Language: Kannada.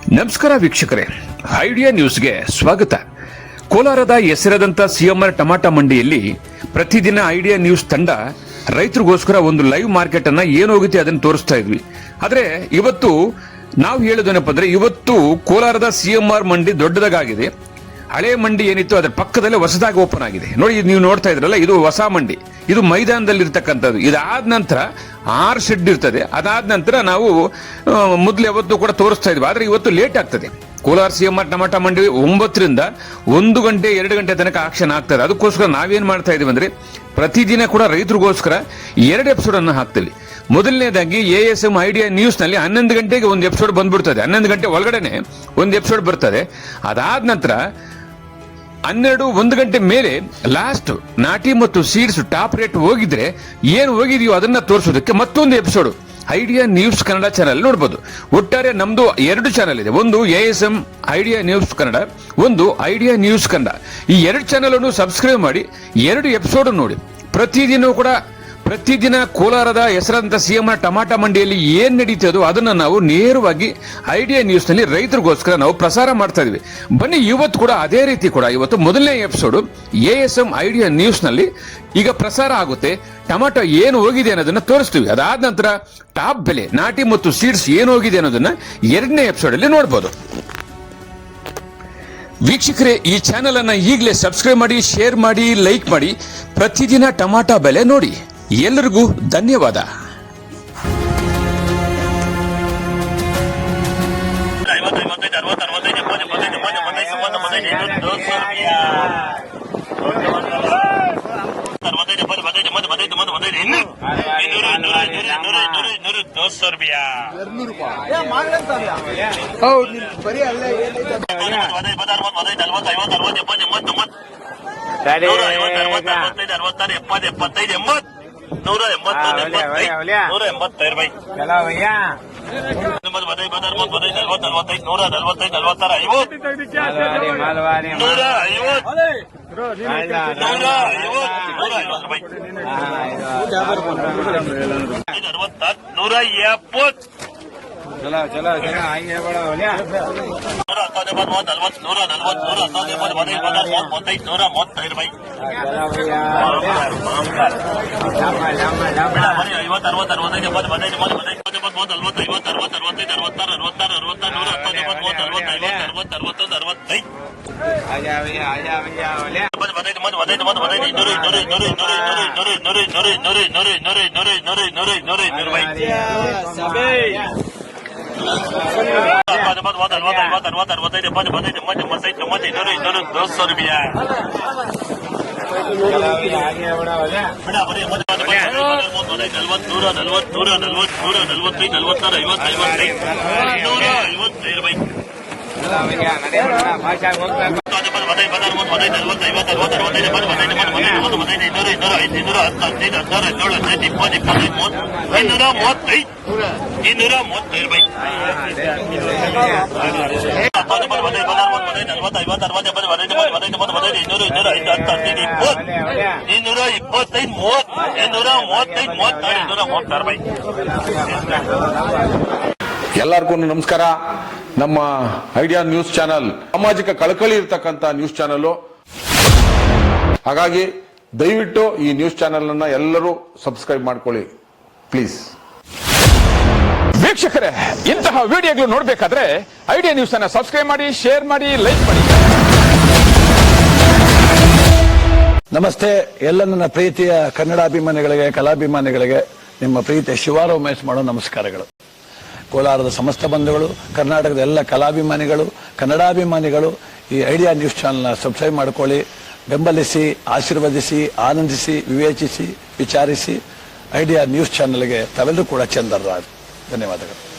ನಮಸ್ಕಾರ ವೀಕ್ಷಕರೇ, ಐಡಿಯಾ ನ್ಯೂಸ್ಗೆ ಸ್ವಾಗತ. ಕೋಲಾರದ ಹೆಸರಾದಂಥ ಸಿಎಂಆರ್ ಟಮಾಟ ಮಂಡಿಯಲ್ಲಿ ಪ್ರತಿದಿನ ಐಡಿಯಾ ನ್ಯೂಸ್ ತಂಡ ರೈತರಿಗೋಸ್ಕರ ಒಂದು ಲೈವ್ ಮಾರ್ಕೆಟ್ ಅನ್ನ ಏನೋಗುತ್ತೆ ಅದನ್ನು ತೋರಿಸ್ತಾ ಇದ್ವಿ. ಆದ್ರೆ ಇವತ್ತು ನಾವು ಹೇಳೋದೇನಪ್ಪ ಅಂದ್ರೆ, ಇವತ್ತು ಕೋಲಾರದ ಸಿಎಂಆರ್ ಮಂಡಿ ದೊಡ್ಡದಾಗಿದೆ. ಹಳೆ ಮಂಡಿ ಏನಿತ್ತು ಅದರ ಪಕ್ಕದಲ್ಲೇ ಹೊಸದಾಗಿ ಓಪನ್ ಆಗಿದೆ. ನೋಡಿ, ನೀವು ನೋಡ್ತಾ ಇದ್ರಲ್ಲ, ಇದು ಹೊಸ ಮಂಡಿ. ಇದು ಮೈದಾನದಲ್ಲಿ ಇರ್ತಕ್ಕಂಥದ್ದು. ಇದಾದ ನಂತರ 6 ಶೆಡ್ ಇರ್ತದೆ. ಅದಾದ ನಂತರ ನಾವು ಮೊದಲು ಯಾವತ್ತು ಕೂಡ ತೋರಿಸ್ತಾ ಇದ್ವಿ. ಆದ್ರೆ ಇವತ್ತು ಲೇಟ್ ಆಗ್ತದೆ. ಕೋಲಾರ ಸಿಎಂಆರ್ ಟಮಾಟ ಮಂಡಿ 9ರಿಂದ 1 ಗಂಟೆ 2 ಗಂಟೆ ತನಕ ಆಕ್ಷನ್ ಆಗ್ತದೆ. ಅದಕ್ಕೋಸ್ಕರ ನಾವೇನ್ ಮಾಡ್ತಾ ಇದೀವಿ ಅಂದ್ರೆ, ಪ್ರತಿದಿನ ಕೂಡ ರೈತರಿಗೋಸ್ಕರ 2 ಎಪಿಸೋಡ್ ಅನ್ನು ಹಾಕ್ತೀವಿ. ಮೊದಲನೇದಾಗಿ ASM ಐಡಿಯಾ ನ್ಯೂಸ್ ನಲ್ಲಿ 11 ಗಂಟೆಗೆ ಒಂದು ಎಪಿಸೋಡ್ ಬಂದ್ಬಿಡ್ತದೆ. 11 ಗಂಟೆ ಒಳಗಡೆನೆ ಒಂದು ಎಪಿಸೋಡ್ ಬರ್ತದೆ. ಅದಾದ ನಂತರ 1 ಗಂಟೆ ಮೇಲೆ ಲಾಸ್ಟ್ ನಾಟಿ ಮತ್ತು ಸೀಡ್ಸ್ ಟಾಪ್ ರೇಟ್ ಹೋಗಿದ್ರೆ ಏನು ಹೋಗಿದೆಯೋ ಅದನ್ನ ತೋರಿಸೋದಕ್ಕೆ ಮತ್ತೊಂದು episode idea news Kannada channel ನೋಡಬಹುದು. ಒಟ್ಟಾರೆ ನಮ್ದು 2 ಚಾನಲ್ ಇದೆ. ಒಂದು ASM ಐಡಿಯಾ ನ್ಯೂಸ್ ಕನ್ನಡ, ಒಂದು ಐಡಿಯಾ ನ್ಯೂಸ್ ಕನ್ನಡ. ಈ 2 ಚಾನಲ್ ಅನ್ನು ಸಬ್ಸ್ಕ್ರೈಬ್ ಮಾಡಿ 2 ಎಪಿಸೋಡ್ ನೋಡಿ. ಪ್ರತಿದಿನ ಕೋಲಾರದ ಹೆಸರಾದಂಥ ಸಿಎಂಆರ್ ಟಮಾಟ ಮಂಡಿಯಲ್ಲಿ ಏನ್ ನಡೀತದೋ ಅದನ್ನ ನಾವು ನೇರವಾಗಿ ಐಡಿಯಾ ನ್ಯೂಸ್ ನಲ್ಲಿ ರೈತರಿಗೋಸ್ಕರ ನಾವು ಪ್ರಸಾರ ಮಾಡ್ತಾ ಇದೀವಿ. ಬನ್ನಿ, ಇವತ್ತು ಕೂಡ ಅದೇ ರೀತಿ ಕೂಡ ಇವತ್ತು ಮೊದಲನೇ ಎಪಿಸೋಡ್ ASM ಐಡಿಯಾ ನ್ಯೂಸ್ ನಲ್ಲಿ ಈಗ ಪ್ರಸಾರ ಆಗುತ್ತೆ. ಟೊಮಾಟೊ ಏನು ಹೋಗಿದೆ ಅನ್ನೋದನ್ನ ತೋರಿಸ್ತೀವಿ. ಅದಾದ ನಂತರ ಟಾಪ್ ಬೆಲೆ, ನಾಟಿ ಮತ್ತು ಸೀಡ್ಸ್ ಏನು ಹೋಗಿದೆ ಅನ್ನೋದನ್ನ 2ನೇ ಎಪಿಸೋಡ್ ಅಲ್ಲಿ ನೋಡಬಹುದು. ವೀಕ್ಷಕರೇ, ಈ ಚಾನೆಲ್ ಅನ್ನ ಈಗಲೇ ಸಬ್ಸ್ಕ್ರೈಬ್ ಮಾಡಿ, ಶೇರ್ ಮಾಡಿ, ಲೈಕ್ ಮಾಡಿ. ಪ್ರತಿದಿನ ಟೊಮಾಟೊ ಬೆಲೆ ನೋಡಿ. ಎಲ್ಲರಿಗೂ ಧನ್ಯವಾದ. ಎಲ್ಲರಿಗೂ ನಮಸ್ಕಾರ. ನಮ್ಮ ಐಡಿಯಾ ನ್ಯೂಸ್ ಚಾನಲ್ ಸಾಮಾಜಿಕ ಕಳಕಳಿ ಇರತಕ್ಕಂತ ನ್ಯೂಸ್ ಚಾನಲ್. ಹಾಗಾಗಿ ದಯವಿಟ್ಟು ಈ ನ್ಯೂಸ್ ಚಾನಲ್ ಅನ್ನ ಎಲ್ಲರೂ ಸಬ್ಸ್ಕ್ರೈಬ್ ಮಾಡ್ಕೊಳ್ಳಿ ಪ್ಲೀಸ್. ವೀಕ್ಷಕರೇ, ಇಂತಹ ವಿಡಿಯೋಗಳು ನೋಡಬೇಕಾದ್ರೆ ಐಡಿಯಾ ನ್ಯೂಸ್ ಅನ್ನ ಸಬ್ಸ್ಕ್ರೈಬ್ ಮಾಡಿ, ಶೇರ್ ಮಾಡಿ, ಲೈಕ್ ಮಾಡಿ. ನಮಸ್ತೆ ಎಲ್ಲ ನನ್ನ ಪ್ರೀತಿಯ ಕನ್ನಡಾಭಿಮಾನಿಗಳಿಗೆ, ಕಲಾಭಿಮಾನಿಗಳಿಗೆ ನಿಮ್ಮ ಪ್ರೀತಿಯ ಶಿವಾರ ಉಮೇಶ್ ಮಾಡೋ ನಮಸ್ಕಾರಗಳು. ಕೋಲಾರದ ಸಮಸ್ತ ಬಂಧುಗಳು, ಕರ್ನಾಟಕದ ಎಲ್ಲ ಕಲಾಭಿಮಾನಿಗಳು, ಕನ್ನಡಾಭಿಮಾನಿಗಳು ಈ ಐಡಿಯಾ ನ್ಯೂಸ್ ಚಾನಲ್ನ ಸಬ್ಸ್ಕ್ರೈಬ್ ಮಾಡ್ಕೊಳ್ಳಿ, ಬೆಂಬಲಿಸಿ, ಆಶೀರ್ವದಿಸಿ, ಆನಂದಿಸಿ, ವಿವೇಚಿಸಿ, ವಿಚಾರಿಸಿ. ಐಡಿಯಾ ನ್ಯೂಸ್ ಚಾನಲ್ಗೆ ತಾವೆಲ್ಲರೂ ಕೂಡ ಚಂದರ್ರಾಜ್. ಧನ್ಯವಾದಗಳು.